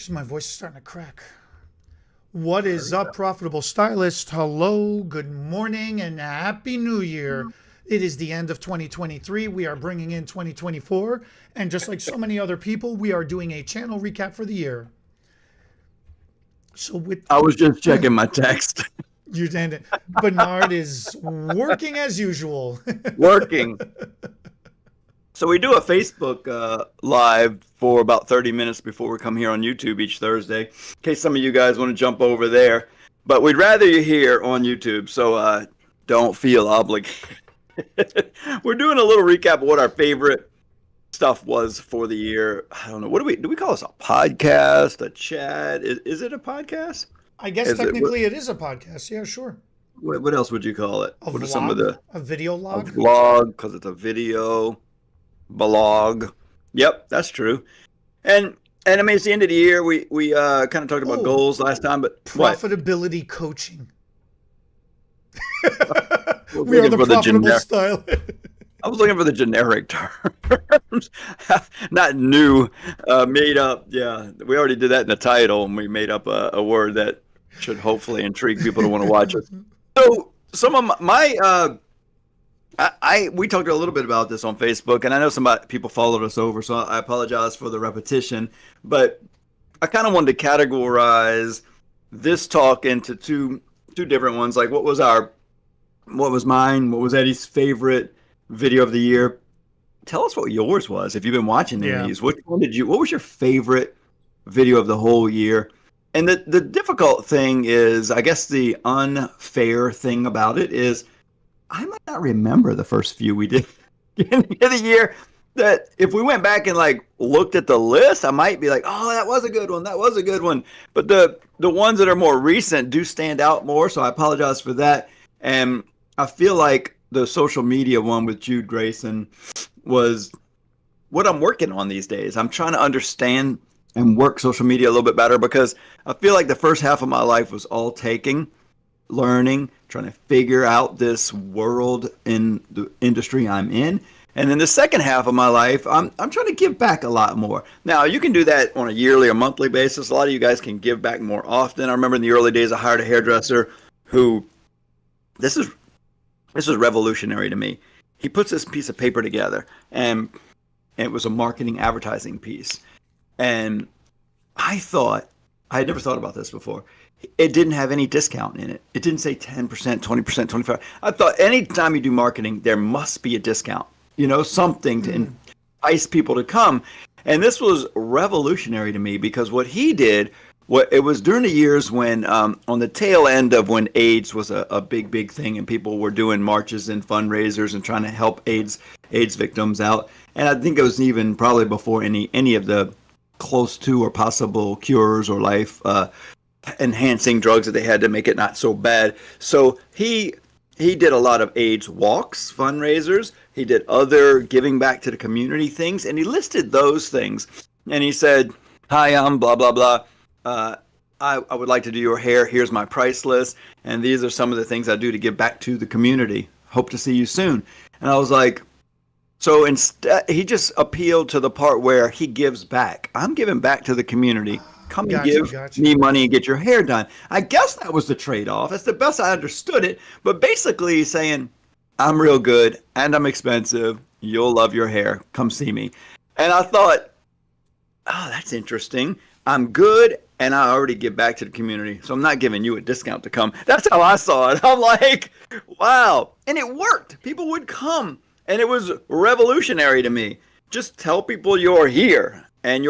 My voice is starting to crack. What is up, Profitable Stylist? Hello, good morning, and Happy New Year. It is the end of 2023. We are bringing in 2024. And just like so many other people, we are doing a channel recap for the year. I was just checking my text. Bernard is working as usual. Working. So we do a Facebook live for about 30 minutes before we come here on YouTube each Thursday, in case some of you guys want to jump over there. But we'd rather you here on YouTube, so don't feel obligated. We're doing a little recap of what our favorite stuff was for the year. I don't know. What do we call this? A podcast? A chat? Is it a podcast? I guess technically it is a podcast. Yeah, sure. What else would you call it? A what vlog? Are some of the a video log? A vlog, because it's a video blog. Yep, that's true. And I mean, it's the end of the year. We kind of talked about goals last time, but profitability coaching. We are the profitable style. I was looking for the generic terms, not new, made up. Yeah, we already did that in the title, and we made up a word that should hopefully intrigue people to want to watch it. So some of my we talked a little bit about this on Facebook, and I know people followed us over, so I apologize for the repetition. But I kind of wanted to categorize this talk into two different ones. Like, what was mine? What was Eddie's favorite video of the year? Tell us what yours was. If you've been watching these, what was your favorite video of the whole year? And the difficult thing is, I guess the unfair thing about it is, I might not remember the first few we did in the year. That if we went back and looked at the list, I might be like, oh, that was a good one. That was a good one. But the ones that are more recent do stand out more. So I apologize for that. And I feel like the social media one with Jude Grayson was what I'm working on these days. I'm trying to understand and work social media a little bit better, because I feel like the first half of my life was all taking, learning, trying to figure out this world in the industry I'm in. And then the second half of my life, I'm trying to give back a lot more. Now, you can do that on a yearly or monthly basis. A lot of you guys can give back more often. I remember in the early days, I hired a hairdresser who, this is revolutionary to me. He puts this piece of paper together, and it was a marketing advertising piece. And I had never thought about this before. It didn't have any discount in it. It didn't say 10%, 20%, 25%. I thought anytime you do marketing, there must be a discount, something to entice people to come. And this was revolutionary to me, because what he did, it was during the years when, on the tail end of when AIDS was a big thing, and people were doing marches and fundraisers and trying to help AIDS victims out. And I think it was even probably before any of the close to or possible cures or life enhancing drugs that they had to make it not so bad. So he did a lot of AIDS walks, fundraisers. He did other giving back to the community things, and he listed those things. And he said, hi, I'm blah, blah, blah. I would like to do your hair. Here's my price list. And these are some of the things I do to give back to the community. Hope to see you soon. And I was like, so instead, he just appealed to the part where he gives back. I'm giving back to the community. Come and give me money and get your hair done. I guess that was the trade-off. That's the best I understood it. But basically he's saying, I'm real good and I'm expensive. You'll love your hair. Come see me. And I thought, oh, that's interesting. I'm good and I already give back to the community. So I'm not giving you a discount to come. That's how I saw it. I'm like, wow. And it worked. People would come. And it was revolutionary to me. Just tell people you're here and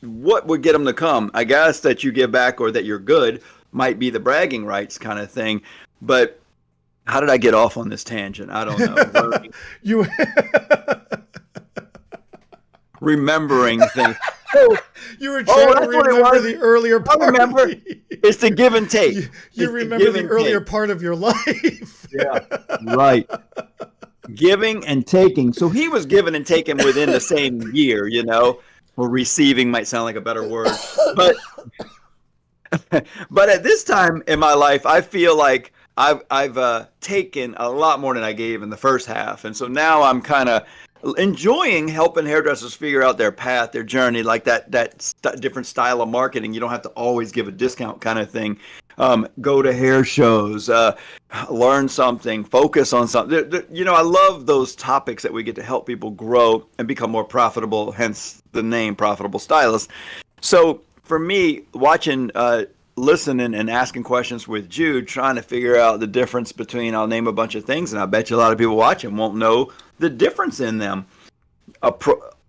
what would get them to come? I guess that you give back or that you're good might be the bragging rights kind of thing. But how did I get off on this tangent? I don't know. You remembering things. You were trying to remember the earlier part. I remember. It's the give and take. You remember the earlier part of your life. Yeah, right. Giving and taking. So he was giving and taking within the same year, or receiving might sound like a better word. But at this time in my life, I feel like I've taken a lot more than I gave in the first half. And so now I'm kind of enjoying helping hairdressers figure out their path, their journey, like that different style of marketing. You don't have to always give a discount kind of thing. Go to hair shows, learn something, focus on something. You know, I love those topics that we get to help people grow and become more profitable, hence the name Profitable Stylist. So for me, watching, listening and asking questions with Jude, trying to figure out the difference between, I'll name a bunch of things, and I bet you a lot of people watching won't know the difference in them.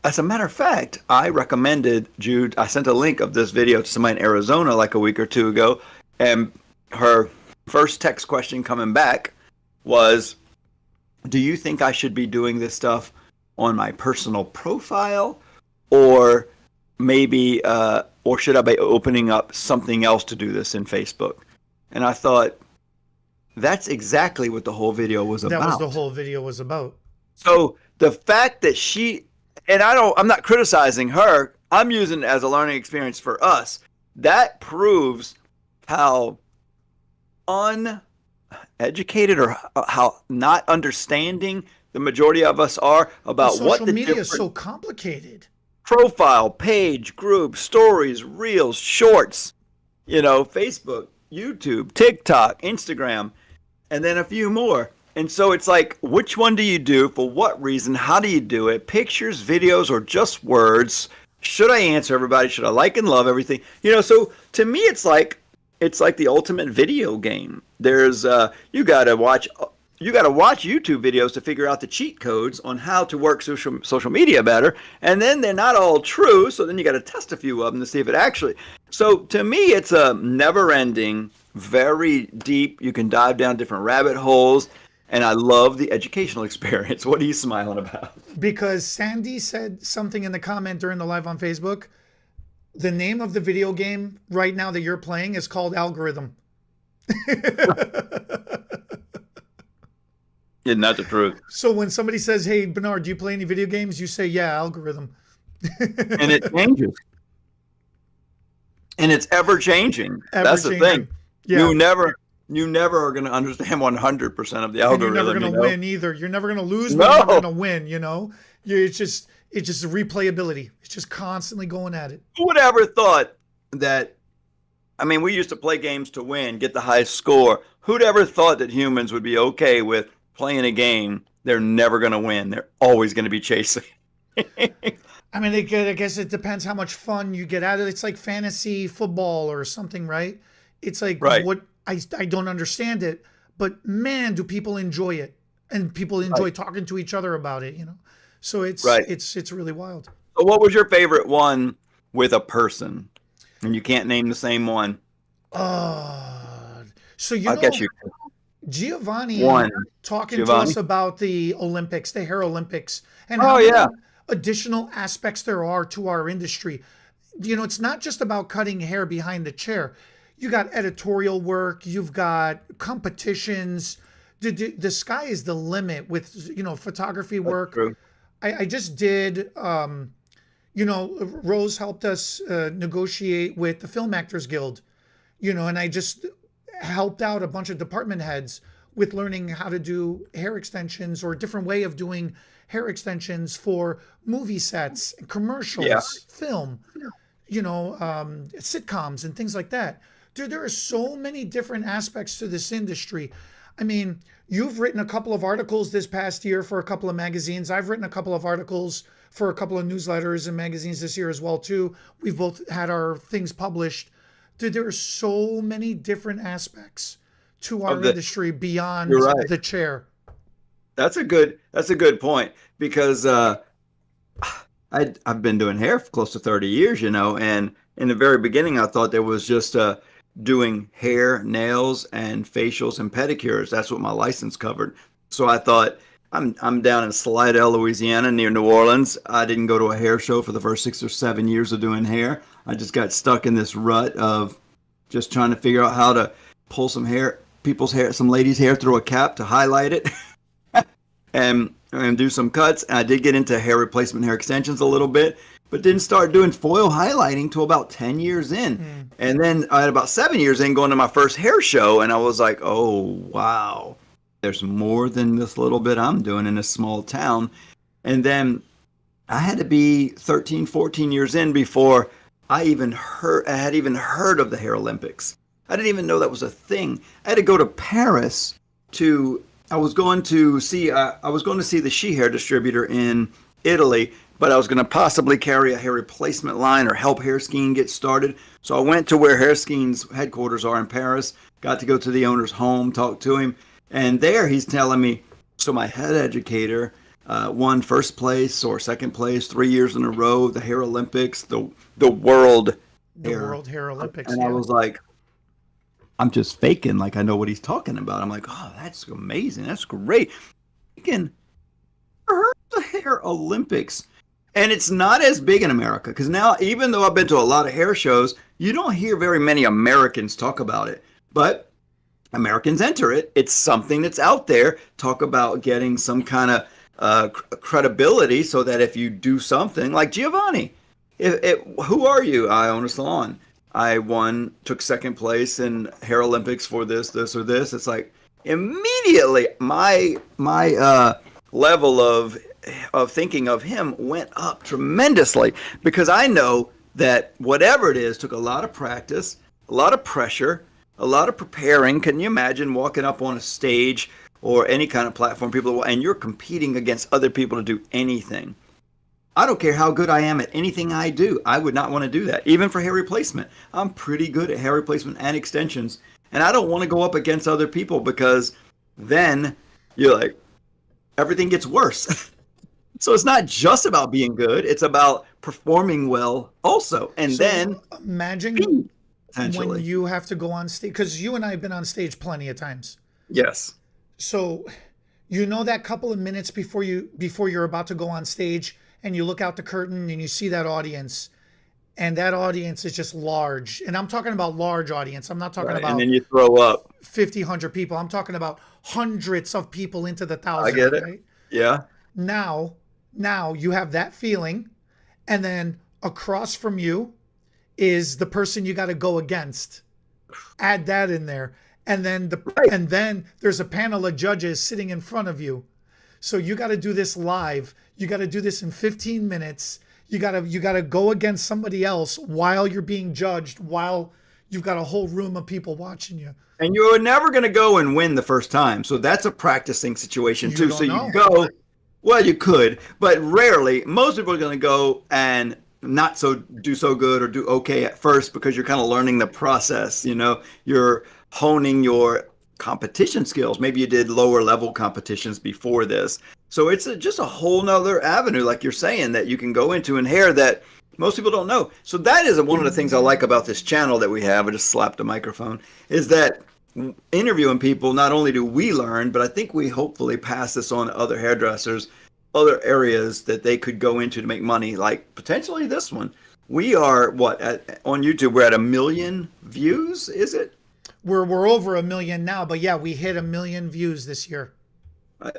As a matter of fact, I recommended Jude, I sent a link of this video to somebody in Arizona like a week or two ago, and her first text question coming back was, do you think I should be doing this stuff on my personal profile, or maybe, or should I be opening up something else to do this in Facebook? And I thought, that's exactly what the whole video was about. That was the whole video was about. So the fact that she, and I'm not criticizing her, I'm using it as a learning experience for us. That proves how uneducated or how not understanding the majority of us are about what the social media is so complicated. Profile, page, group, stories, reels, shorts, you know, Facebook, YouTube, TikTok, Instagram, and then a few more. And so it's like, which one do you do? For what reason? How do you do it? Pictures, videos, or just words? Should I answer everybody? Should I like and love everything? You know, so to me, it's like the ultimate video game. There's you gotta watch YouTube videos to figure out the cheat codes on how to work social media better, and then they're not all true, so then you got to test a few of them to see if it actually. So to me, it's a never-ending, very deep. You can dive down different rabbit holes, and I love the educational experience. What are you smiling about? Because Sandy said something in the comment during the live on Facebook. The name of the video game right now that you're playing is called Algorithm. Isn't that the truth? So when somebody says, hey, Bernard, do you play any video games? You say, yeah, Algorithm. And it changes. And it's ever changing. That's the thing. Yeah. You never are going to understand 100% of the algorithm. And you're never going to win either. You're never going to lose, but you're never going to win, you know? It's just replayability. It's just constantly going at it. Who would ever thought that, I mean, we used to play games to win, get the highest score. Who'd ever thought that humans would be okay with playing a game they're never going to win? They're always going to be chasing. I mean, I guess it depends how much fun you get out of it. It's like fantasy football or something, right? It's like what I don't understand it, but man, do people enjoy it, and people enjoy talking to each other about it, you know? So it's really wild. So what was your favorite one with a person? And you can't name the same one. So I'll get you. Giovanni talking to us about the Olympics, the Hair Olympics, and how many additional aspects there are to our industry. You know, it's not just about cutting hair behind the chair. You got editorial work, you've got competitions. The sky is the limit with, you know, photography work. I just did, you know, Rose helped us negotiate with the Film Actors Guild, you know, and I just helped out a bunch of department heads with learning how to do hair extensions or a different way of doing hair extensions for movie sets and commercials, film, you know, sitcoms and things like that. Dude, there are so many different aspects to this industry. I mean, you've written a couple of articles this past year for a couple of magazines. I've written a couple of articles for a couple of newsletters and magazines this year as well, too. We've both had our things published. Dude, there are so many different aspects to our industry beyond the chair. That's a good point, because I've been doing hair for close to 30 years, you know, and in the very beginning I thought there was just doing hair, nails, and facials and pedicures. That's what my license covered. So I thought, I'm down in Slidell, Louisiana, near New Orleans. I didn't go to a hair show for the first 6 or 7 years of doing hair. I just got stuck in this rut of just trying to figure out how to pull some hair, people's hair, some ladies' hair through a cap to highlight it and do some cuts. And I did get into hair replacement, hair extensions a little bit, but didn't start doing foil highlighting till about 10 years in. And then I had about 7 years in going to my first hair show, and I was like, oh, wow, there's more than this little bit I'm doing in this small town. And then I had to be 13, 14 years in before I had even heard of the Hair Olympics. I didn't even know that was a thing. I had to go to Paris to, I was going to see the She Hair distributor in Italy, but I was going to possibly carry a hair replacement line or help Hair Skiing get started. So I went to where Hair Skiing's headquarters are in Paris, got to go to the owner's home, talk to him. And there he's telling me, so my head educator won first place or second place 3 years in a row, the Hair Olympics, the World World Hair Olympics. And I was like, I'm just faking like I know what he's talking about. I'm like, oh, that's amazing. That's great. Again, I heard the Hair Olympics. And it's not as big in America because now, even though I've been to a lot of hair shows, you don't hear very many Americans talk about it. But Americans enter it. It's something that's out there. Talk about getting some kind of credibility so that if you do something like Giovanni, who are you? I own a salon. I took second place in Hair Olympics for this, or this. It's like immediately my level of thinking of him went up tremendously because I know that whatever it is took a lot of practice, a lot of pressure, a lot of preparing. Can you imagine walking up on a stage or any kind of platform, and you're competing against other people to do anything? I don't care how good I am at anything I do. I would not want to do that. Even for hair replacement. I'm pretty good at hair replacement and extensions. And I don't want to go up against other people because then you're like, everything gets worse. So it's not just about being good. It's about performing well also. And so then imagine when you have to go on stage, because you and I have been on stage plenty of times. Yes. So you know that couple of minutes before you're about to go on stage, and you look out the curtain and you see that audience, and that audience is just large. And I'm talking about large audience. I'm not talking about, and then you throw up 50, 100 people. I'm talking about hundreds of people into the thousands. I get it. Right? Yeah. Now you have that feeling, and then across from you is the person you got to go against. Add that in there. And then and then there's a panel of judges sitting in front of you. So you got to do this live. You got to do this in 15 minutes. You got to go against somebody else while you're being judged, while you've got a whole room of people watching you. And you're never going to go and win the first time. So that's a practicing situation too. So you go, well, you could, but rarely. Most people are going to go and not do so good or do okay at first because you're kind of learning the process. You know, you're honing your competition skills. Maybe you did lower level competitions before this. So it's just a whole nother avenue, like you're saying, that you can go into in hair that most people don't know. So that is one of the things I like about this channel that we have. I just slapped the microphone, is that interviewing people, not only do we learn, but I think we hopefully pass this on to other hairdressers, other areas that they could go into to make money, like potentially this one. We are, on YouTube, we're at 1 million views, is it? We're over 1 million now, but yeah, we hit 1 million views this year.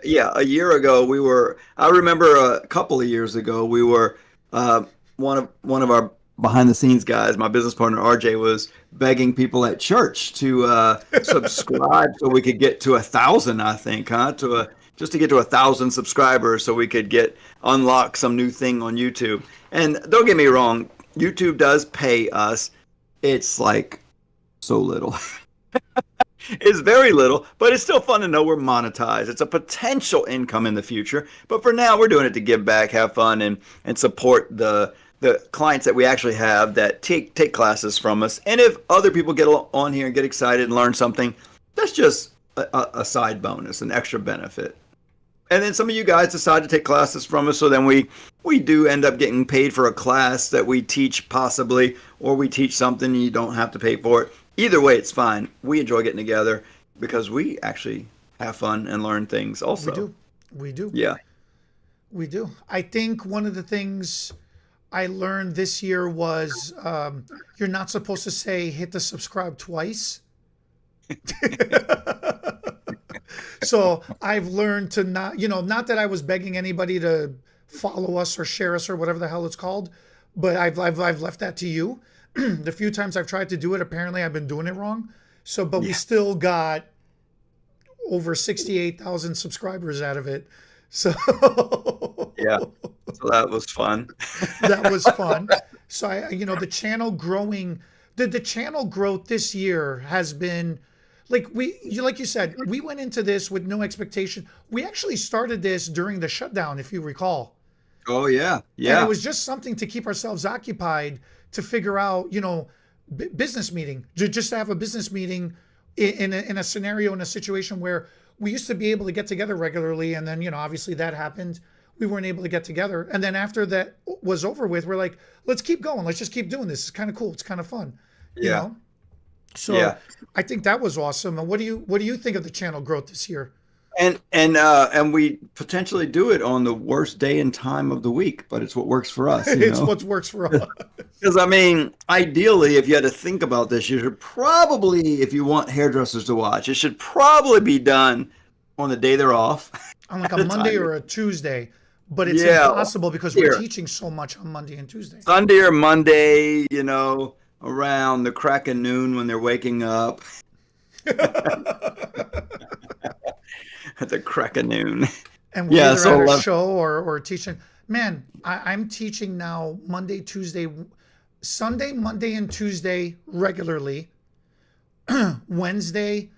Yeah, a year ago I remember a couple of years ago we were one of our behind the scenes guys, my business partner RJ, was begging people at church to subscribe so we could get to 1,000, I think, just to get to 1,000 subscribers so we could unlock some new thing on YouTube. And don't get me wrong, YouTube does pay us. It's like so little. It's very little, but it's still fun to know we're monetized. It's a potential income in the future. But for now, we're doing it to give back, have fun, and support the clients that we actually have that take classes from us. And if other people get on here and get excited and learn something, that's just a side bonus, an extra benefit. And then some of you guys decide to take classes from us, so then we do end up getting paid for a class that we teach possibly, or we teach something and you don't have to pay for it. Either way, it's fine. We enjoy getting together because we actually have fun and learn things also. We do. Yeah. We do. I think one of the things I learned this year was you're not supposed to say hit the subscribe twice. So I've learned to not that I was begging anybody to follow us or share us or whatever the hell it's called, but I've left that to you. The few times I've tried to do it, apparently I've been doing it wrong. So, but we still got over 68,000 subscribers out of it. So Yeah. So that was fun. That was fun. So the channel growing, the channel growth this year has been like like you said, we went into this with no expectation. We actually started this during the shutdown, if you recall. Oh yeah. And it Yeah. was just something to keep ourselves occupied to figure out, business meeting, just to have a business meeting in a scenario, in a situation where we used to be able to get together regularly. And then, obviously that happened. We weren't able to get together. And then after that was over with, we're like, let's keep going. Let's just keep doing this. It's kind of cool. It's kind of fun, you Yeah. know? So Yeah. I think that was awesome. And what do you think of the channel growth this year? And we potentially do it on the worst day and time of the week, but it's what works for us, you It's know? what works for us. Because I mean, ideally, if you had to think about this, you should probably, if you want hairdressers to watch, it should probably be done on the day they're off On like a at a Monday time. or a Tuesday, but it's Yeah, impossible because we're here, teaching so much on Monday and Tuesday. Sunday or Monday, around the crack of noon when they're waking up at the crack of noon. And we're Yeah, either at so a show or teaching. Man, I'm teaching now Monday, Tuesday, Sunday, Monday, and Tuesday regularly. Wednesday,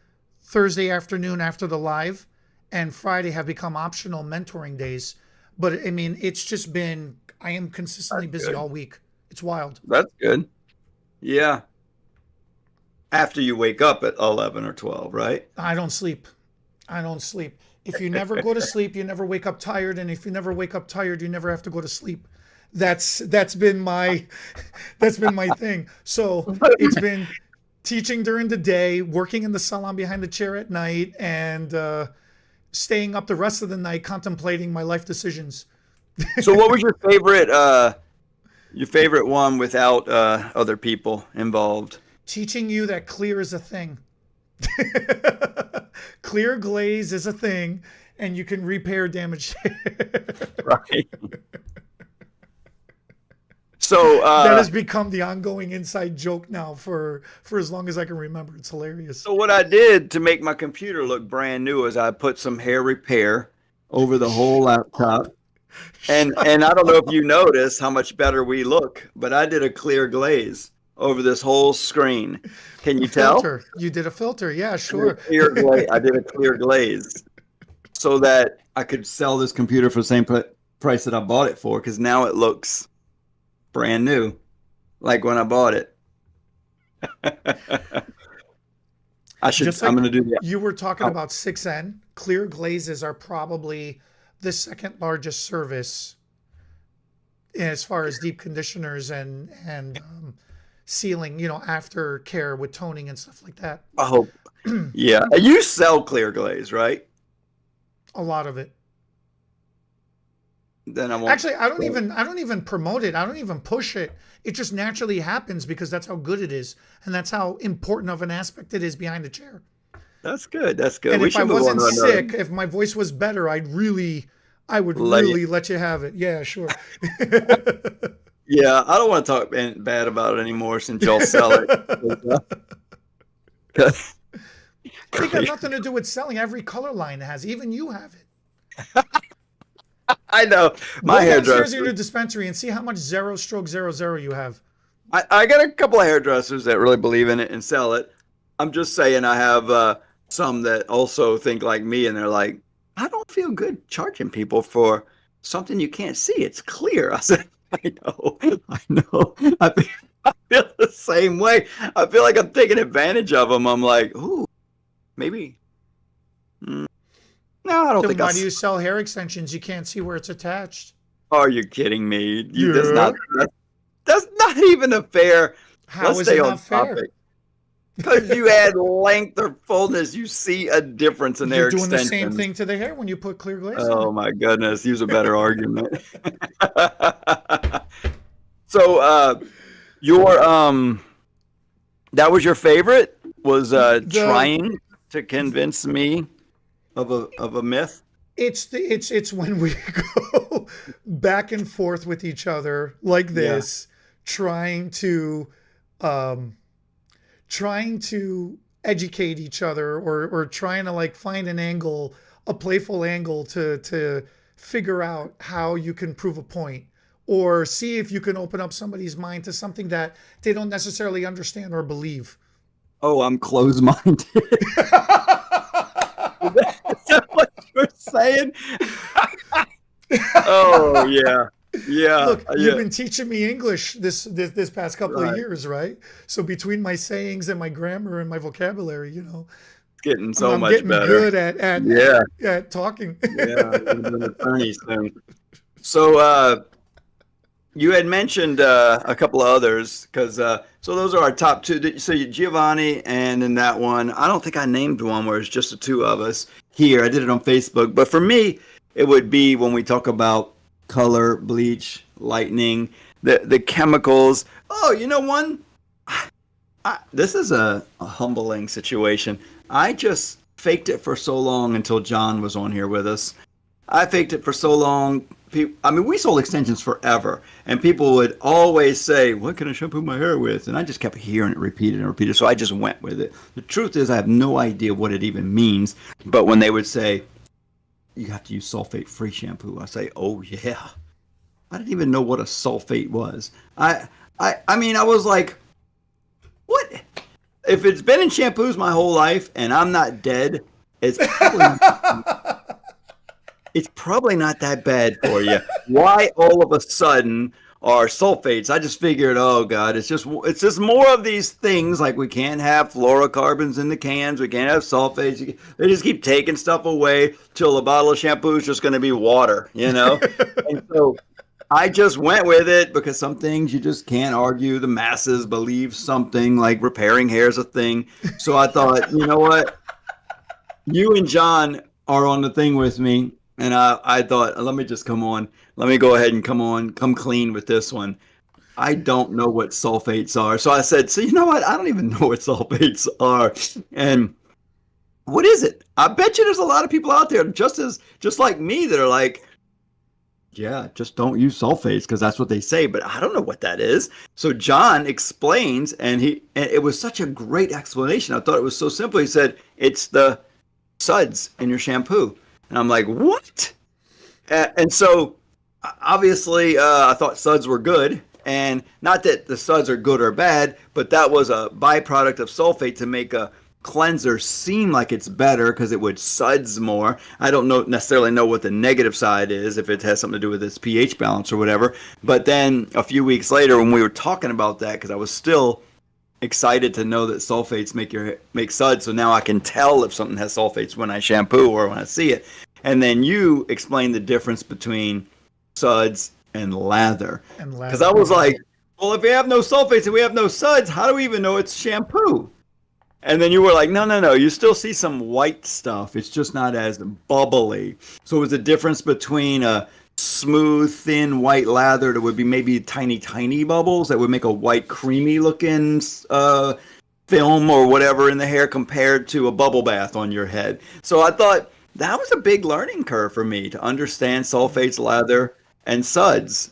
Thursday afternoon after the live, and Friday have become optional mentoring days. But I mean, it's just been, I am consistently that's busy good. all week. It's wild. That's good. Yeah. After you wake up at 11 or 12, right? I don't sleep. I don't sleep. If you never go to sleep, you never wake up tired, and if you never wake up tired, you never have to go to sleep. That's been my that's been my thing. So it's been teaching during the day, working in the salon behind the chair at night, and staying up the rest of the night contemplating my life decisions. So what was your favorite one without other people involved? Teaching you that clear is a thing. Clear glaze is a thing, and you can repair damaged hair. Right. So That has become the ongoing inside joke now for as long as I can remember. It's hilarious. so what I did to make my computer look brand new is I put some hair repair over the whole laptop. And I don't know if you notice how much better we look, but I did a clear glaze over this whole screen. Can A you tell? filter. You did a filter. Yeah, sure. I did a clear glaze so that I could sell this computer for the same price that I bought it for, because now it looks brand new, like when I bought it. Just I'm like gonna do that. you were talking Oh, about 6N, clear glazes are probably the second largest service as far as deep conditioners and sealing, after care with toning and stuff like that. I hope. Yeah. You sell clear glaze, right? A lot of it. Then I won't. Actually, I don't even promote it. I don't even push it. It just naturally happens because that's how good it is, and that's how important of an aspect it is behind the chair. That's good. That's good. And We if I should move on wasn't to another. sick, if my voice was better, I would Lay really let you have it. Yeah, sure. Yeah, I don't want to talk bad about it anymore since y'all sell it. It ain't got nothing to do with selling. Every color line has. Even you have it. I know my Go downstairs in hairdresser. your dispensary and see how much 0/00 you have. I got a couple of hairdressers that really believe in it and sell it. I'm just saying I have some that also think like me, and they're like, I don't feel good charging people for something you can't see. It's clear. I said, I know, I know. I feel the same way. I feel like I'm taking advantage of them. I'm like, ooh, maybe. Mm, no, I don't Then think I. why do you sell hair extensions? You can't see where it's attached. Are you kidding me? You that's Yeah. not that's not even a fair. How Let's is it stay not on fair? topic. Because you add length or fullness, you see a difference in You're their doing the same extensions. thing to the hair when you put clear glaze on Oh it. my goodness, use a better argument. So your that was your favorite? Was The trying to convince me of a myth? it's when we go back and forth with each other like Yeah. this, trying to um trying to educate each other or trying to like find an angle, a playful angle figure out how you can prove a point or see if you can open up somebody's mind to something that they don't necessarily understand or believe? Oh, I'm closed-minded. Is that what you're saying? Oh yeah, yeah, Look, you've yeah. been teaching me English this past couple of Right. years, right? So between my sayings and my grammar and my vocabulary, It's getting I'm, so I'm much getting better. good at at Yeah, at, at talking. yeah. I'm gonna be an attorney soon. So, you had mentioned a couple of others because so those are our top two. So Giovanni and then that one. I don't think I named one where it's just the two of us here. I did it on Facebook, but for me, it would be when we talk about color, bleach, lightening, the chemicals. Oh, you know one. This is a humbling situation. I just faked it for so long until John was on here with us. I faked it for so long. I mean, we sold extensions forever, and people would always say, "What can I shampoo my hair with?" And I just kept hearing it repeated and repeated. So I just went with it. The truth is, I have no idea what it even means. But when they would say, "You have to use sulfate-free shampoo," I say, "Oh yeah." I didn't even know what a sulfate was. I mean, I was like, "What?" If it's been in shampoos my whole life and I'm not dead, it's probably it's probably not that bad for you. Why all of a sudden are sulfates? I just figured, oh god, it's just more of these things. Like we can't have fluorocarbons in the cans, we can't have sulfates. They just keep taking stuff away till a bottle of shampoo is just going to be water, you know. And so I just went with it because some things you just can't argue. The masses believe something like repairing hair is a thing. So I thought, you know what? You and John are on the thing with me. And I thought, let me just come on. Let me go ahead and come clean with this one. I don't know what sulfates are. So I said, so you know what? I don't even know what sulfates are. And what is it? I bet you there's a lot of people out there just like me that are like, yeah, just don't use sulfates because that's what they say, but I don't know what that is. So John explains, and it was such a great explanation. I thought it was so simple. He said, it's the suds in your shampoo. And I'm like, what? And so obviously, I thought suds were good. And not that the suds are good or bad, but that was a byproduct of sulfate to make a cleanser seem like it's better because it would suds more. I don't necessarily know what the negative side is, if it has something to do with its pH balance or whatever. But then a few weeks later, when we were talking about that, because I was still excited to know that sulfates make suds, so now I can tell if something has sulfates when I shampoo or when I see it. And then you explained the difference between suds and lather. And Because I was like, well, if we have no sulfates and we have no suds, how do we even know it's shampoo? And then you were like, no, you still see some white stuff. It's just not as bubbly. So it was a difference between a smooth, thin white lather that would be maybe tiny, tiny bubbles that would make a white, creamy looking film or whatever in the hair compared to a bubble bath on your head. So I thought that was a big learning curve for me to understand sulfates, lather, and suds.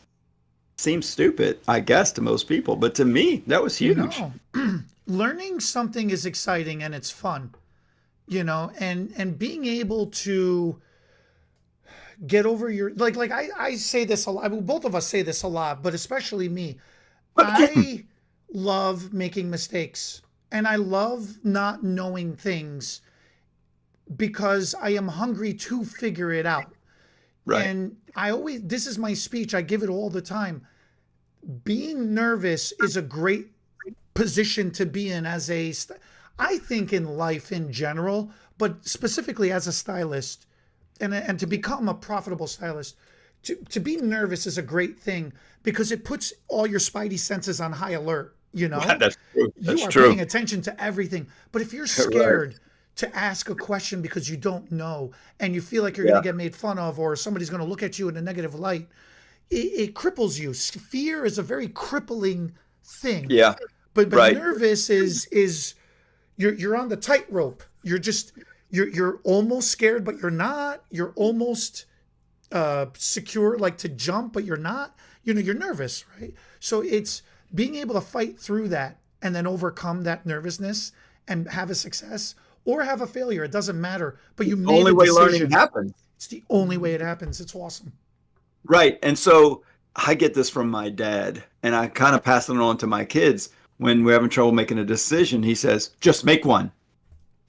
Seems stupid, I guess, to most people, but to me, that was huge. No. Learning something is exciting and it's fun, and being able to get over your like I say this a lot. I mean, both of us say this a lot, but especially me. I love making mistakes and I love not knowing things because I am hungry to figure it out. Right. And this is my speech, I give it all the time. Being nervous is a great position to be in I think in life in general, but specifically as a stylist and to become a profitable stylist, to be nervous is a great thing because it puts all your spidey senses on high alert, That's true. That's you are true. paying attention to everything. But if you're scared to ask a question because you don't know and you feel like you're going to get made fun of or somebody's going to look at you in a negative light, it cripples you. Fear is a very crippling thing. Yeah. But nervous is you're on the tightrope. You're almost scared, but you're not. You're almost secure, like to jump, but you're not. You're nervous, right? So it's being able to fight through that and then overcome that nervousness and have a success or have a failure. It doesn't matter. But you made Only a way decision. learning happens. It's the only way it happens. It's awesome. Right. And so I get this from my dad, and I kind of pass it on to my kids when we're having trouble making a decision. He says, just make one.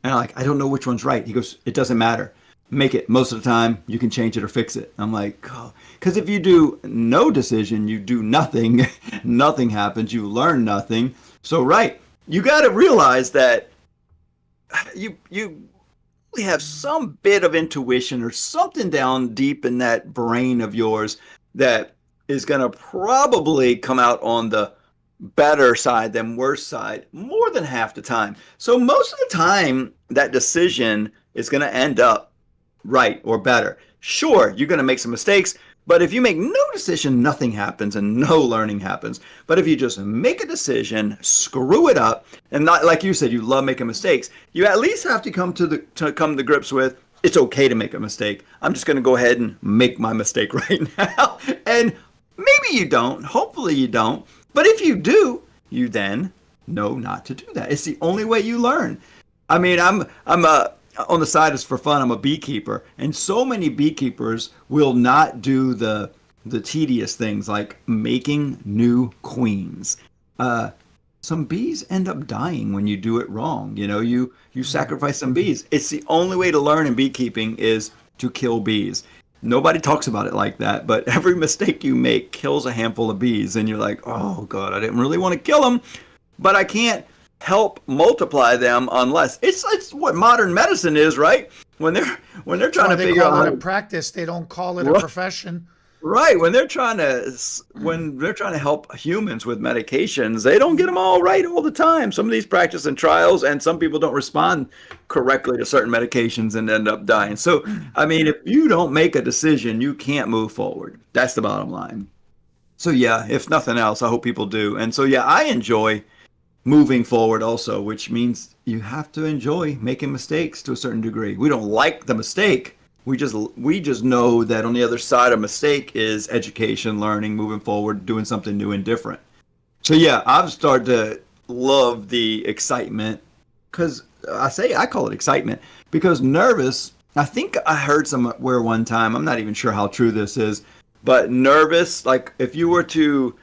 And I'm like, I don't know which one's right. He goes, it doesn't matter. Make it. Most of the time, you can change it or fix it. I'm like, oh. Because if you do no decision, you do nothing. Nothing happens. You learn nothing. So, right. You got to realize that you have some bit of intuition or something down deep in that brain of yours that is going to probably come out on the better side than worse side more than half the time. So most of the time, that decision is going to end up right or better. Sure, you're going to make some mistakes, but if you make no decision, nothing happens and no learning happens. But if you just make a decision, screw it up, and not like you said, you love making mistakes, you at least have to come to grips with it's okay to make a mistake. I'm just going to go ahead and make my mistake right now. And maybe you don't. Hopefully you don't. But if you do, you then know not to do that. It's the only way you learn. I mean, I'm on the side is for fun. I'm a beekeeper, and so many beekeepers will not do the tedious things like making new queens. Some bees end up dying when you do it wrong. You know, you sacrifice some bees. It's the only way to learn in beekeeping is to kill bees. Nobody talks about it like that, but every mistake you make kills a handful of bees, and you're like, oh God, I didn't really want to kill them, but I can't help multiply them unless it's what modern medicine is, right? When they're trying to figure out how how to practice, they don't call it a profession. Right, when they're trying to help humans with medications, they don't get them all right all the time. Some of these practice and trials, and some people don't respond correctly to certain medications and end up dying. So, I mean, if you don't make a decision, you can't move forward. That's the bottom line. So, yeah, if nothing else, I hope people do. And so, yeah, I enjoy moving forward also, which means you have to enjoy making mistakes to a certain degree. We don't like the mistake. We just know that on the other side of mistake is education, learning, moving forward, doing something new and different. So yeah, I've started to love the excitement, because I call it excitement because nervous. I think I heard somewhere one time, I'm not even sure how true this is, but nervous, like if you were to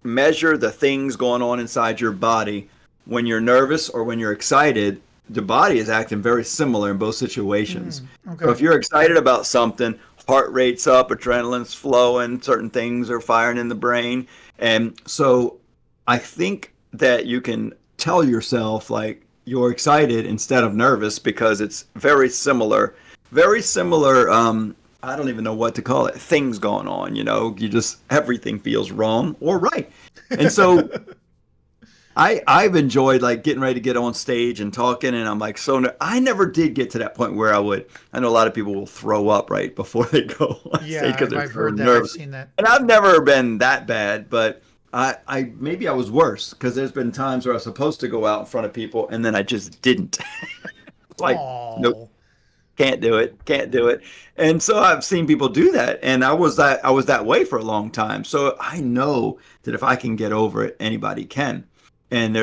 measure the things going on inside your body when you're nervous or when you're excited, the body is acting very similar in both situations. Okay. So if you're excited about something, heart rate's up, adrenaline's flowing, certain things are firing in the brain. And so I think that you can tell yourself like you're excited instead of nervous because it's very similar, I don't even know what to call it, things going on, you know, everything feels wrong or right. And so I've enjoyed like getting ready to get on stage and talking, and I'm like, I never did get to that point where I know a lot of people will throw up right before they go on stage because they're I've heard that. nervous. I've seen that. And I've never been that bad, but I maybe I was worse because there's been times where I was supposed to go out in front of people and then I just didn't. Like, nope. Can't do it. And so I've seen people do that, and I was that way for a long time. So I know that if I can get over it, anybody can. And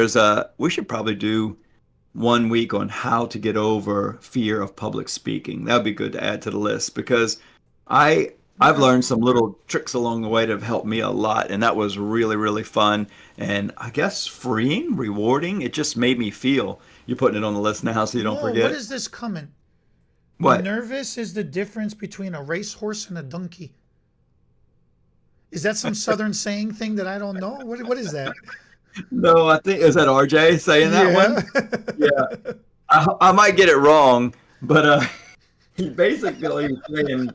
we should probably do 1 week on how to get over fear of public speaking. That would be good to add to the list because I've learned some little tricks along the way that have helped me a lot, and that was really, really fun. And I guess freeing, rewarding. It just made me feel. You're putting it on the list now so you don't forget. What is this coming? What? Nervous is the difference between a racehorse and a donkey. Is that some Southern saying thing that I don't know? What is that? No, I think, is that RJ saying that one? Yeah. I might get it wrong, but he basically is saying,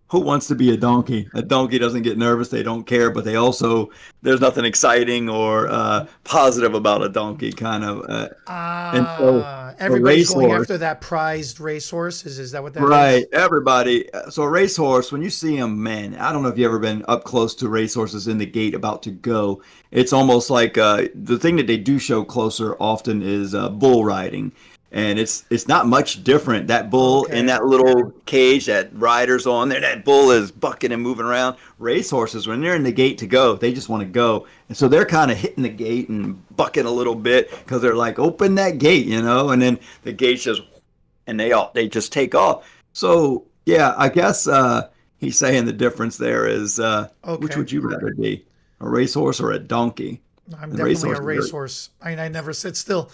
who wants to be a donkey? A donkey doesn't get nervous. They don't care, but there's nothing exciting or positive about a donkey kind of. And so everybody's going after that prized racehorse. Is that what that is? Right, everybody. So a racehorse, when you see them, man, I don't know if you've ever been up close to racehorses in the gate about to go. It's almost like the thing that they do show closer often is bull riding. And it's not much different. That bull in that little cage that rider's on there, that bull is bucking and moving around. Racehorses, when they're in the gate to go, they just want to go. And so they're kind of hitting the gate and bucking a little bit because they're like, open that gate, you know? And then the gate's just, and they just take off. So yeah, I guess he's saying the difference there is which Okay. would you rather be, a racehorse or a donkey? I'm The definitely a racehorse is very racehorse. I never sit still.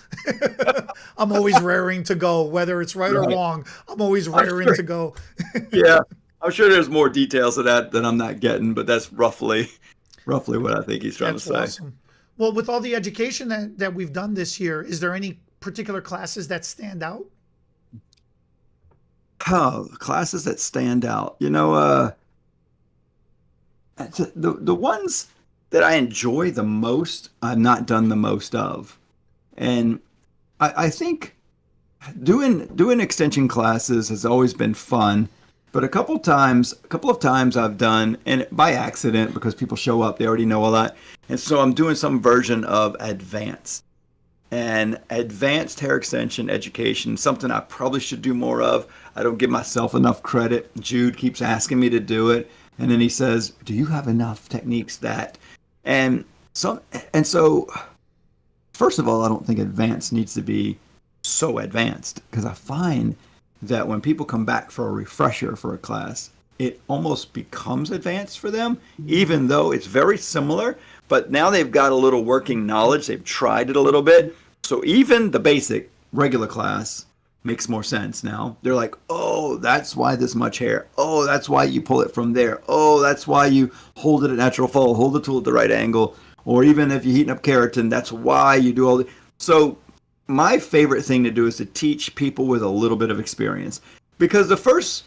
I'm always raring to go, whether it's right or right. wrong. I'm always I'm raring sure. to go. Yeah, I'm sure there's more details of that that I'm not getting, but that's roughly what I think he's trying to That's say. awesome. Well, with all the education that we've done this year, is there any particular classes that stand out? Oh, classes that stand out. The ones that I enjoy the most, I've not done the most of. And I think doing extension classes has always been fun. But a couple of times I've done, and by accident because people show up, they already know a lot. And so I'm doing some version of advanced. And advanced hair extension education, something I probably should do more of. I don't give myself enough credit. Jude keeps asking me to do it, and then he says, "Do you have enough techniques that?" And so and so, first of all, I don't think advanced needs to be so advanced because I find that when people come back for a refresher for a class, it almost becomes advanced for them, even though it's very similar. But now they've got a little working knowledge, they've tried it a little bit. So even the basic regular class makes more sense now. They're like, oh, that's why this much hair. Oh, that's why you pull it from there. Oh, that's why you hold it at natural fold, hold the tool at the right angle. Or even if you're heating up keratin, that's why you do all the. So my favorite thing to do is to teach people with a little bit of experience, because the first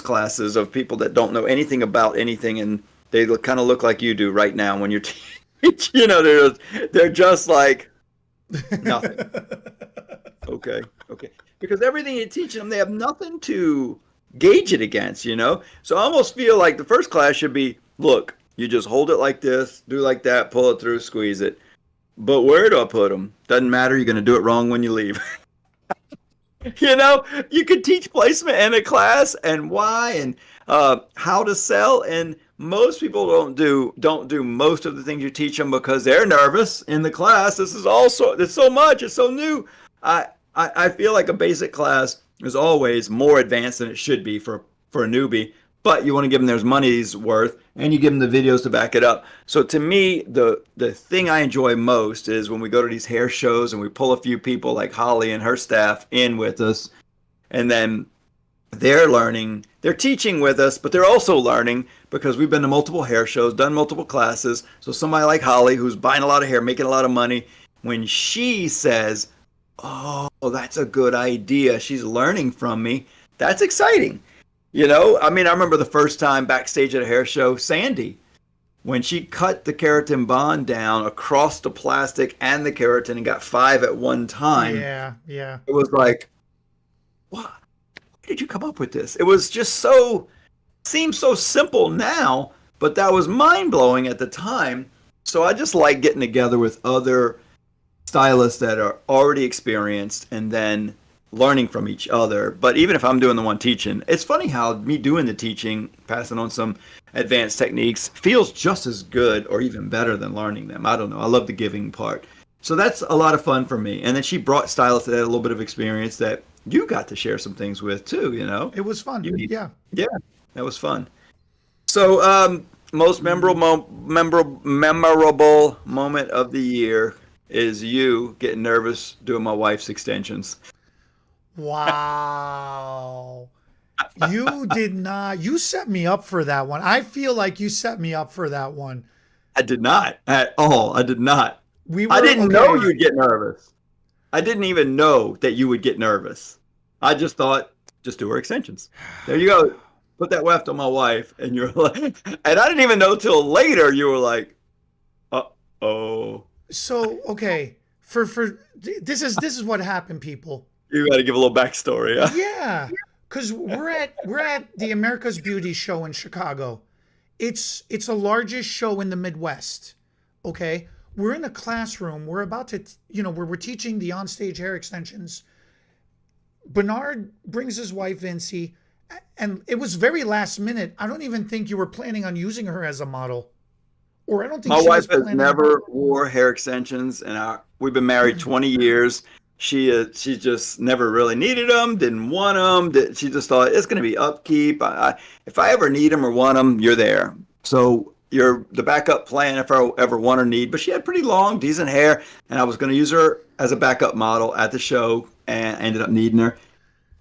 classes of people that don't know anything about anything, and they kind of look like you do right now when you're teaching, they're just like nothing. Okay, okay, because everything you're teaching them, they have nothing to gauge it against. So I almost feel like the first class should be, look, you just hold it like this, do like that, pull it through, squeeze it. But where do I put them? Doesn't matter. You're going to do it wrong when you leave. You could teach placement in a class and why and how to sell. And most people don't do most of the things you teach them because they're nervous in the class. It's so much. It's so new. I feel like a basic class is always more advanced than it should be for a newbie. But you want to give them their money's worth, and you give them the videos to back it up. So to me, the thing I enjoy most is when we go to these hair shows and we pull a few people like Holly and her staff in with us, and then they're teaching with us, but they're also learning because we've been to multiple hair shows, done multiple classes. So somebody like Holly, who's buying a lot of hair, making a lot of money, when she says, "Oh, that's a good idea," she's learning from me. That's exciting. I mean, I remember the first time backstage at a hair show, Sandy, when she cut the keratin bond down across the plastic and the keratin and got 5 at one time. Yeah, yeah. It was like, what? Where did you come up with this? It was just seems so simple now, but that was mind blowing at the time. So I just like getting together with other stylists that are already experienced and then learning from each other. But even if I'm doing the one teaching, it's funny how me doing the teaching, passing on some advanced techniques, feels just as good or even better than learning them. I don't know. I love the giving part. So that's a lot of fun for me. And then she brought stylists that had a little bit of experience that you got to share some things with too. It was fun. Yeah. Yeah, that was fun. So most memorable moment of the year is you getting nervous doing my wife's extensions. Wow. You did not. You set me up for that one. I feel like you set me up for that one. I did not at all. I did not. We I were didn't know okay. you'd get nervous. I didn't even know that you would get nervous. I just thought, just do her extensions. There you go. Put that weft on my wife, and you're like, and I didn't even know till later. You were like, oh, So okay, for this is what happened, people. you got to give a little backstory. Huh? Yeah, because we're at the America's Beauty show in Chicago. It's the largest show in the Midwest. Okay, we're in a classroom. We're about to, we're teaching the onstage hair extensions. Bernard brings his wife Vincy, and it was very last minute. I don't even think you were planning on using her as a model, or I don't think My she was wife has planning. never wore hair extensions, and we've been married 20 years. She just never really needed them, didn't want them. She just thought it's going to be upkeep. If I ever need them or want them, you're there. So you're the backup plan if I ever want or need. But she had pretty long, decent hair, and I was going to use her as a backup model at the show, and I ended up needing her.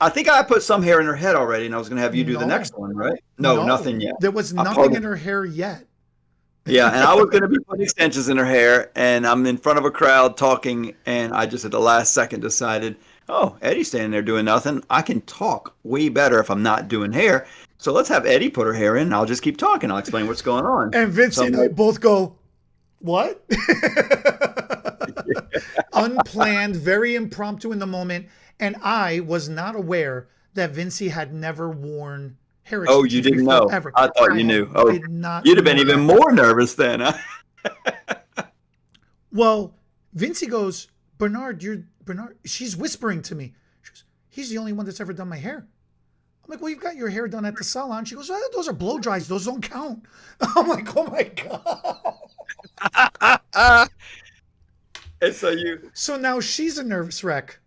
I think I put some hair in her head already, and I was going to have you do the No, next one, right? No, no, nothing yet. there was I part nothing of in her hair yet. Yeah, and I was going to be putting extensions in her hair, and I'm in front of a crowd talking, and I just at the last second decided, oh, Eddie's standing there doing nothing. I can talk way better if I'm not doing hair. So let's have Eddie put her hair in, and I'll just keep talking. I'll explain what's going on. And Vince So and I both go, what? Unplanned, very impromptu in the moment. And I was not aware that Vincey had never worn hair oh, you extensions didn't before, know? ever. I thought you knew. Oh, Did not you'd have been know even that. more nervous then. Huh? Well, Vincey goes, Bernard, she's whispering to me. She goes, he's the only one that's ever done my hair. I'm like, well, you've got your hair done at the salon. She goes, oh, those are blow dries. Those don't count. I'm like, oh my God. And so you. So now she's a nervous wreck.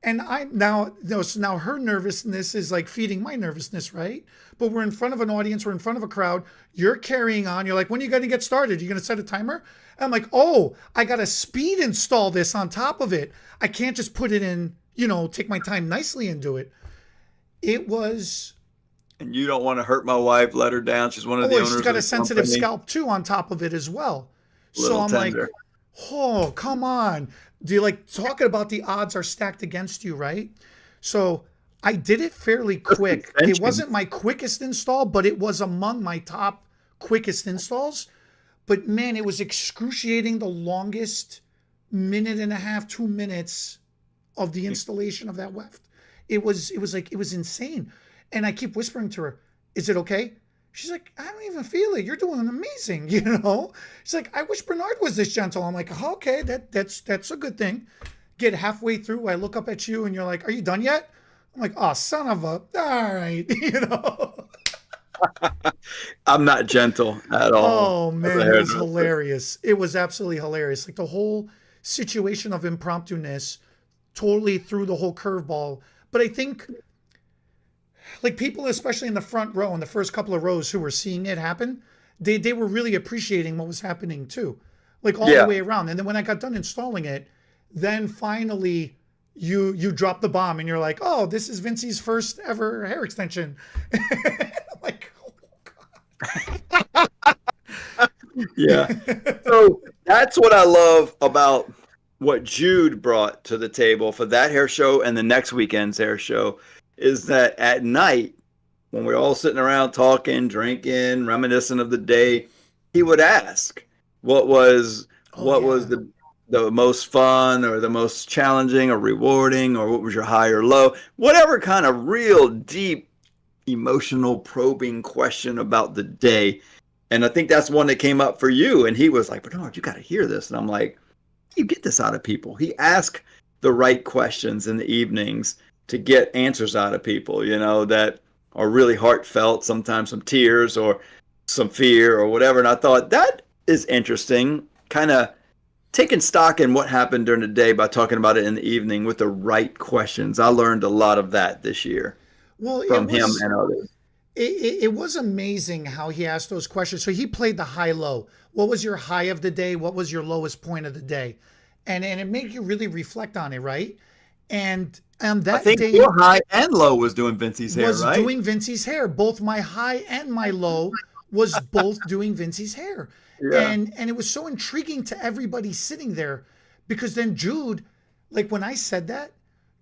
And so now her nervousness is like feeding my nervousness, right? But we're in front of an audience, we're in front of a crowd. You're carrying on. You're like, when are you going to get started? You're going to set a timer? And I'm like, oh, I got to speed install this on top of it. I can't just put it in, take my time nicely and do it. It was. And you don't want to hurt my wife, let her down. She's one of the owners She's got of a the sensitive company. scalp too on top of it as well. So Little I'm tender. like, oh, come on. Do you like talking about the odds are stacked against you, right? So I did it fairly quick. It wasn't my quickest install, but it was among my top quickest installs. But man, it was excruciating, the longest minute and a half, 2 minutes of the installation of that weft. It was insane. And I keep whispering to her, is it okay? She's like, I don't even feel it. You're doing amazing, She's like, I wish Bernard was this gentle. I'm like, oh, okay, that's a good thing. Get halfway through, I look up at you and you're like, are you done yet? I'm like, oh, son of a, all right, I'm not gentle at all. Oh man, it was hilarious. It was absolutely hilarious. Like the whole situation of impromptu-ness totally threw the whole curveball. But I think like people, especially in the front row, in the first couple of rows who were seeing it happen, they were really appreciating what was happening too. Like all the way around. And then when I got done installing it, then finally you drop the bomb and you're like, oh, this is Vincey's first ever hair extension. I'm like, oh God. Yeah. So that's what I love about what Jude brought to the table for that hair show and the next weekend's hair show is that at night, when we're all sitting around talking, drinking, reminiscing of the day, he would ask what was the most fun or the most challenging or rewarding, or what was your high or low, whatever kind of real deep emotional probing question about the day. And I think that's one that came up for you. And he was like, Bernard, you got to hear this. And I'm like, you get this out of people. He asked the right questions in the evenings to get answers out of people, that are really heartfelt, sometimes some tears or some fear or whatever. And I thought that is interesting, kind of taking stock in what happened during the day by talking about it in the evening with the right questions. I learned a lot of that this year from him and others. It was amazing how he asked those questions. So he played the high-low. What was your high of the day? What was your lowest point of the day? And it made you really reflect on it, right? And on that I think day, your high and low was doing Vincey's hair, right? Was doing Vincey's hair. Both my high and my low was both doing Vincey's hair. Yeah. And it was so intriguing to everybody sitting there because then Jude, like when I said that,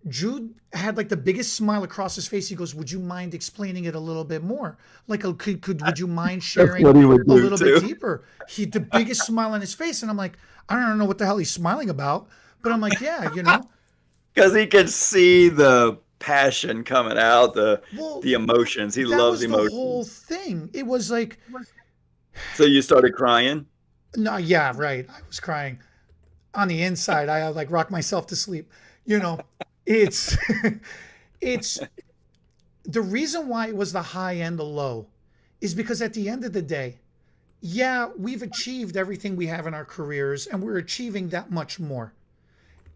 Jude had like the biggest smile across his face. He goes, would you mind explaining it a little bit more? Like, would you mind sharing a little bit deeper? He had the biggest smile on his face. And I'm like, I don't know what the hell he's smiling about. But I'm like, yeah, Because he could see the passion coming out, the emotions. He loves emotions. That was the whole thing. It was like. So you started crying? No, yeah, right. I was crying. On the inside, I like rock myself to sleep. It's the reason why it was the high and the low is because at the end of the day, yeah, we've achieved everything we have in our careers and we're achieving that much more.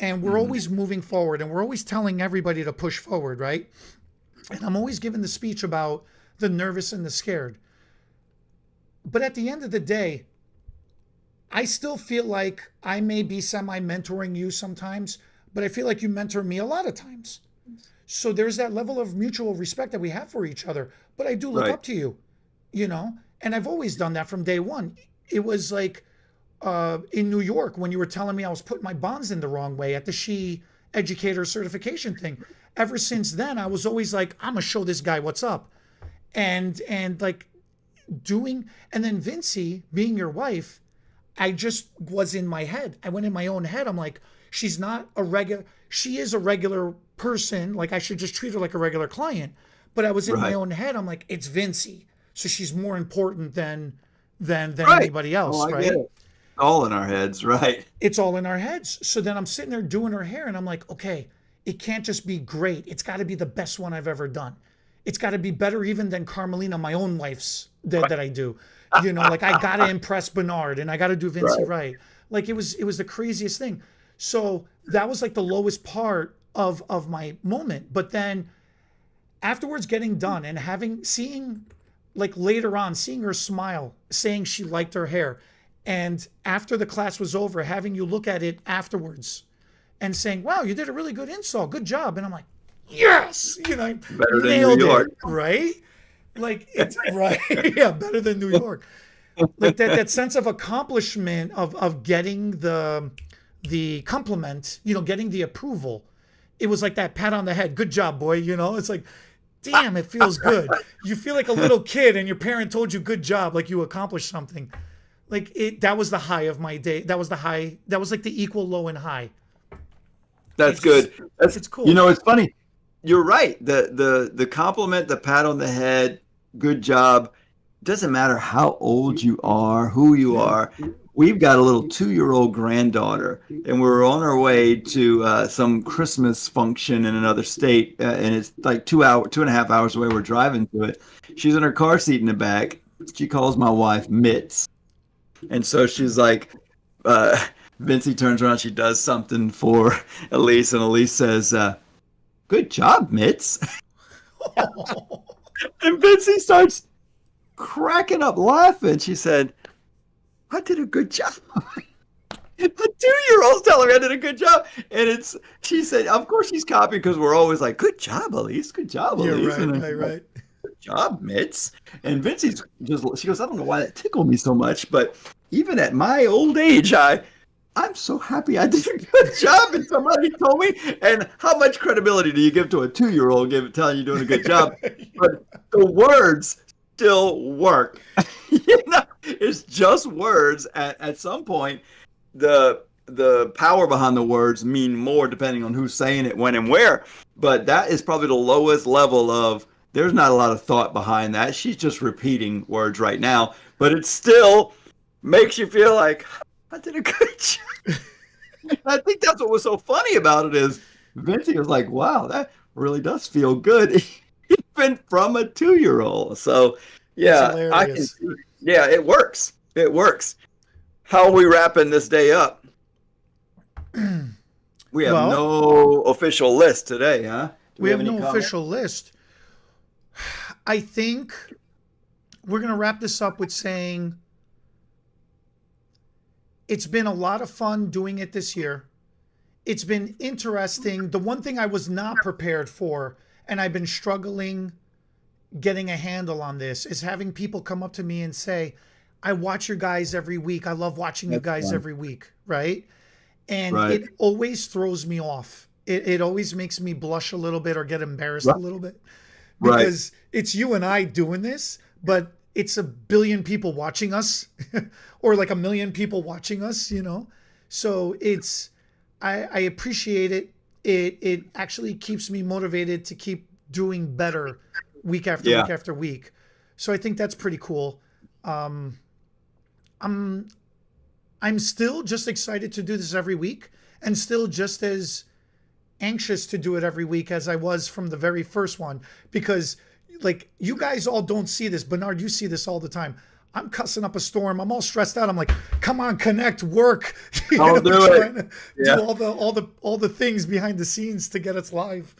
and we're always moving forward, and we're always telling everybody to push forward, right? And I'm always giving the speech about the nervous and the scared. But at the end of the day, I still feel like I may be semi-mentoring you sometimes, but I feel like you mentor me a lot of times. So there's that level of mutual respect that we have for each other. But I do look Right. up to you, you know? And I've always done that from day one. It was like in New York when you were telling me I was putting my bonds in the wrong way at the She Educator certification thing. Ever since then, I was always like, I'm gonna show this guy what's up. And like doing, and then Vincy being your wife, I just was in my head. I went in my own head. I'm like, she's not a regular, she is a regular person. Like I should just treat her like a regular client. But I was in my Right. own head. I'm like, it's Vincy. So she's more important than Right. anybody Oh, else, I get right? it. All in our heads, right? It's all in our heads. So then I'm sitting there doing her hair and I'm like, okay, it can't just be great. It's got to be the best one I've ever done. It's got to be better even than Carmelina, my own wife's that I do. You know, like I got to impress Bernard and I got to do Vincy Right. right. Like it was the craziest thing. So that was like the lowest part of my moment. But then afterwards getting done and seeing like later on seeing her smile saying she liked her hair, and after the class was over having you look at it afterwards and saying, wow, you did a really good install, good job. And I'm like, yes, you know, Better than New nailed York. it, right? Like it's right. Yeah, better than New York. Like that sense of accomplishment of getting the compliment, you know, getting the approval. It was like that pat on the head, good job, boy. You know, it's like, damn, it feels good. You feel like a little kid and your parent told you good job, like you accomplished something. Like that was the high of my day. That was the high. That was like the equal low and high. That's It's just, good. That's it's cool. it's funny. You're right. The compliment, the pat on the head, good job. Doesn't matter how old you are, who you Yeah. are. We've got a little 2-year-old granddaughter, and we're on our way to some Christmas function in another state, and it's like 2.5 hours away. We're driving to it. She's in her car seat in the back. She calls my wife Mitts, and so she's like, Vincey turns around, she does something for Elise, and Elise says, good job, Mitts. And Vincey starts cracking up laughing. She said, I did a good job. The 2-year-old's telling me I did a good job. And she said, of course she's copying because we're always like, good job, Elise. Good job, Yeah, Elise. right, And right, right. good job, Mitts. And Vincey's she goes, I don't know why that tickled me so much, but even at my old age, I'm so happy I did a good job and somebody told me. And how much credibility do you give to a 2-year-old telling you doing a good job? But the words still work. It's just words. At some point, the power behind the words mean more depending on who's saying it, when, and where. But that is probably the lowest level of. There's not a lot of thought behind that. She's just repeating words right now, but it still makes you feel like I did a good job. I think that's what was so funny about it is Vincey was like, wow, that really does feel good, even from a 2-year-old. So, That's yeah, I can hilarious. see. Yeah, it works. It works. How are we wrapping this day up? We have Well, no official list today, huh? Do we we have have any no comments? official list. I think we're going to wrap this up with saying it's been a lot of fun doing it this year. It's been interesting. The one thing I was not prepared for, and I've been struggling getting a handle on this, is having people come up to me and say, I watch your guys every week. I love watching you That's guys fun. every week, right? And Right. it always throws me off. It always makes me blush a little bit or get embarrassed a Right. little bit Right. because it's you and I doing this, but it's a billion people watching us or like a million people watching us, you know? So I appreciate it. It actually keeps me motivated to keep doing better week after Yeah. week after week. So I think that's pretty cool. Um, I'm still just excited to do this every week and still just as anxious to do it every week as I was from the very first one, because like you guys all don't see this. Bernard, you see this all the time. I'm cussing up a storm. I'm all stressed out. I'm like, come on, connect, work. I'll do it. Trying to do Yeah. all the things behind the scenes to get us live.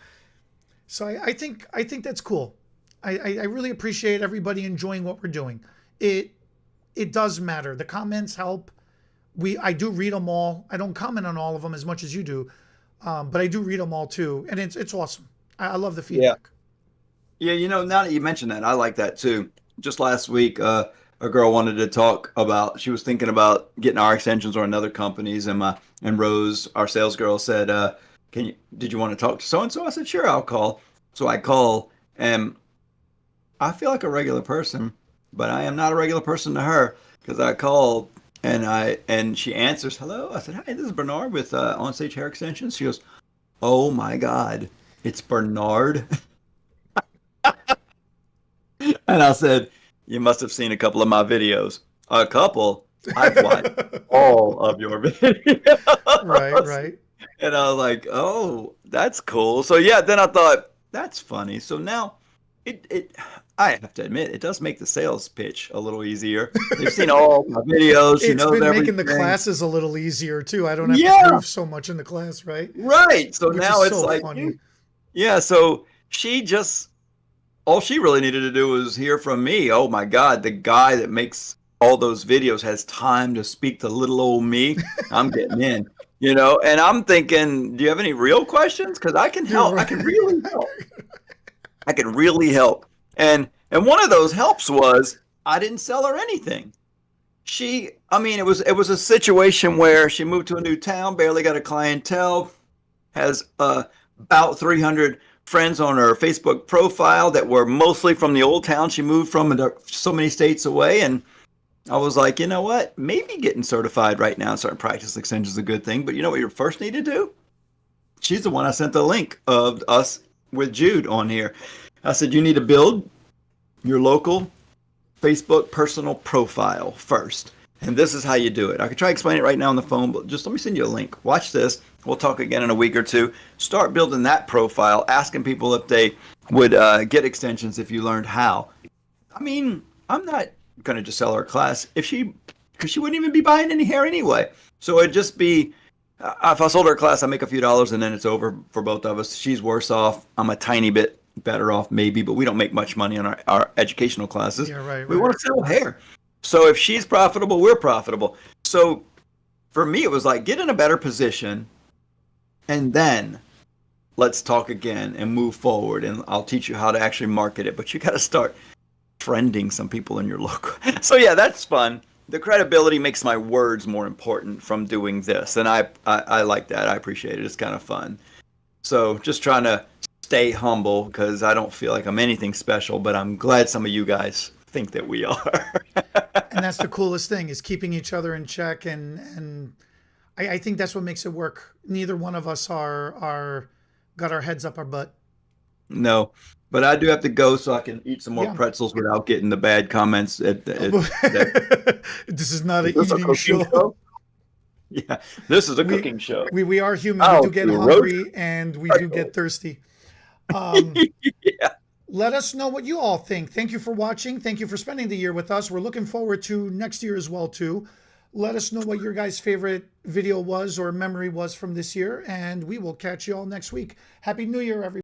So I think that's cool. I really appreciate everybody enjoying what we're doing. It does matter. The comments help. I do read them all. I don't comment on all of them as much as you do, but I do read them all too, and it's awesome. I love the Yeah. feedback. Yeah, now that you mentioned that, I like that too. Just last week, a girl wanted to talk about, she was thinking about getting our extensions or another company's, and Rose, our sales girl, said, did you want to talk to so and so? I said, sure, I'll call. So I call, and I feel like a regular person, but I am not a regular person to her, because I called and she answers, hello. I said, hi, this is Bernard with On-Stage Hair Extensions. She goes, oh my God, it's Bernard. And I said, you must have seen a couple of my videos. A couple? I've watched all of your Right, videos. right. And I was like, oh, that's cool. So yeah, then I thought, that's funny. So now I have to admit, it does make the sales pitch a little easier. They've seen all my videos. She It's knows been making the everything. classes a little easier too. I don't have to Yeah, prove so much in the class, right? right. So Which is now it's so like, funny. yeah, so she just, all she really needed to do was hear from me. Oh my God, the guy that makes all those videos has time to speak to little old me. I'm getting in, and I'm thinking, do you have any real questions? Because I can You're help. I right. can really help. I can really help. And one of those helps was I didn't sell her anything. I mean, it was a situation where she moved to a new town, barely got a clientele, has about 300 friends on her Facebook profile that were mostly from the old town she moved from, and so many states away. And I was like, you know what? Maybe getting certified right now and starting practice extensions is a good thing. But you know what you first need to do? She's the one I sent the link of us with Jude on here. I said, you need to build your local Facebook personal profile first. And this is how you do it. I could try to explain it right now on the phone, but just let me send you a link. Watch this. We'll talk again in a week or two. Start building that profile, asking people if they would get extensions if you learned how. I mean, I'm not going to just sell her a class because she wouldn't even be buying any hair anyway. So it'd just be, if I sold her a class, I make a few dollars and then it's over for both of us. She's worse off. I'm a tiny bit better off maybe, but we don't make much money on our educational classes. Yeah, right, We right. want to sell hair. So if she's profitable, we're profitable. So for me, it was like, get in a better position and then let's talk again and move forward. And I'll teach you how to actually market it. But you got to start friending some people in your local. So yeah, that's fun. The credibility makes my words more important from doing this. And I like that. I appreciate it. It's kind of fun. So just trying to stay humble because I don't feel like I'm anything special, but I'm glad some of you guys think that we are. And that's the coolest thing is keeping each other in check, and I think that's what makes it work. Neither one of us are got our heads up our butt. No, but I do have to go so I can eat some more Yeah. pretzels without getting the bad comments. This is not Is an this a eating cooking show. show? Yeah, this is a We cooking show. we are human. We Oh, do get you roast hungry and we do get thirsty. Um, Yeah. let us know what you all think. Thank you for watching. Thank you for spending the year with us. We're looking forward to next year as well too. Let us know what your guys' favorite video was or memory was from this year, and we will catch you all next week. Happy New Year, everybody.